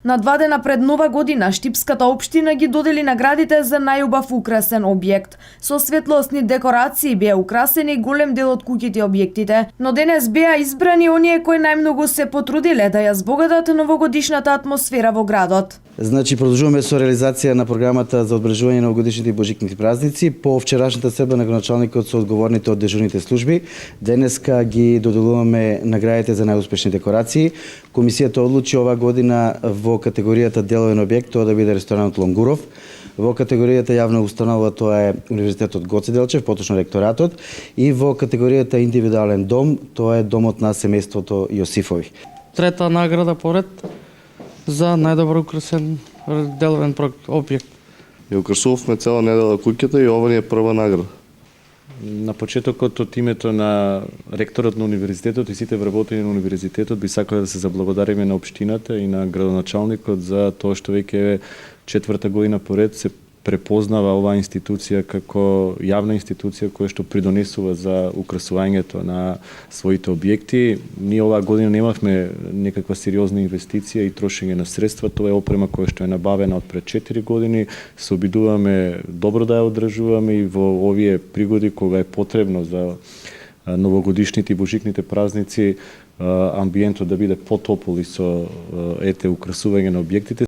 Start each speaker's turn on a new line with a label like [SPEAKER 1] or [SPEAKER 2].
[SPEAKER 1] На 2 дена пред Нова година, Штипската општина ги додели наградите за најубав украсен објект. Со светлосни декорации беа украсени голем дел од куќите и објектите, но денес беа избрани оние кои најмногу се потрудиле да ја збогатат новогодишната атмосфера во градот.
[SPEAKER 2] Значи, продолжуваме со реализација на програмата за одбележување на новогодишните и божикните празници. По вчерашната седба на градоначалникот со одговорните од дежурните служби, денеска ги доделуваме наградите за најуспешни декорации. Комисијата одлучи ова година во категоријата деловен објект тоа да биде ресторанот Лонгуров. Во категоријата јавна установа тоа е Универзитетот Гоце Делчев, поточно ректоратот, и во категоријата индивидуален дом тоа е домот на семејството Јосифови.
[SPEAKER 3] Трета награда поред за најдобро украсен деловен објект.
[SPEAKER 4] Ја украсувавме цела недела куќата и ова ни е прва награда.
[SPEAKER 5] На почетокот од името на ректорот на универзитетот и сите вработени на универзитетот би сакале да се заблагодариме на општината и на градоначалникот за тоа што веќе четврта година поред се препознава оваа институција како јавна институција која што придонесува за украсувањето на своите објекти. Ние оваа година немавме некаква сериозна инвестиција и трошење на средства, тоа е опрема која што е набавена од пред 4 години. Се обидуваме добро да ја одржуваме и во овие пригоди кога е потребно за новогодишните и божикните празници амбиентот да биде потопол и со украсување на објектите.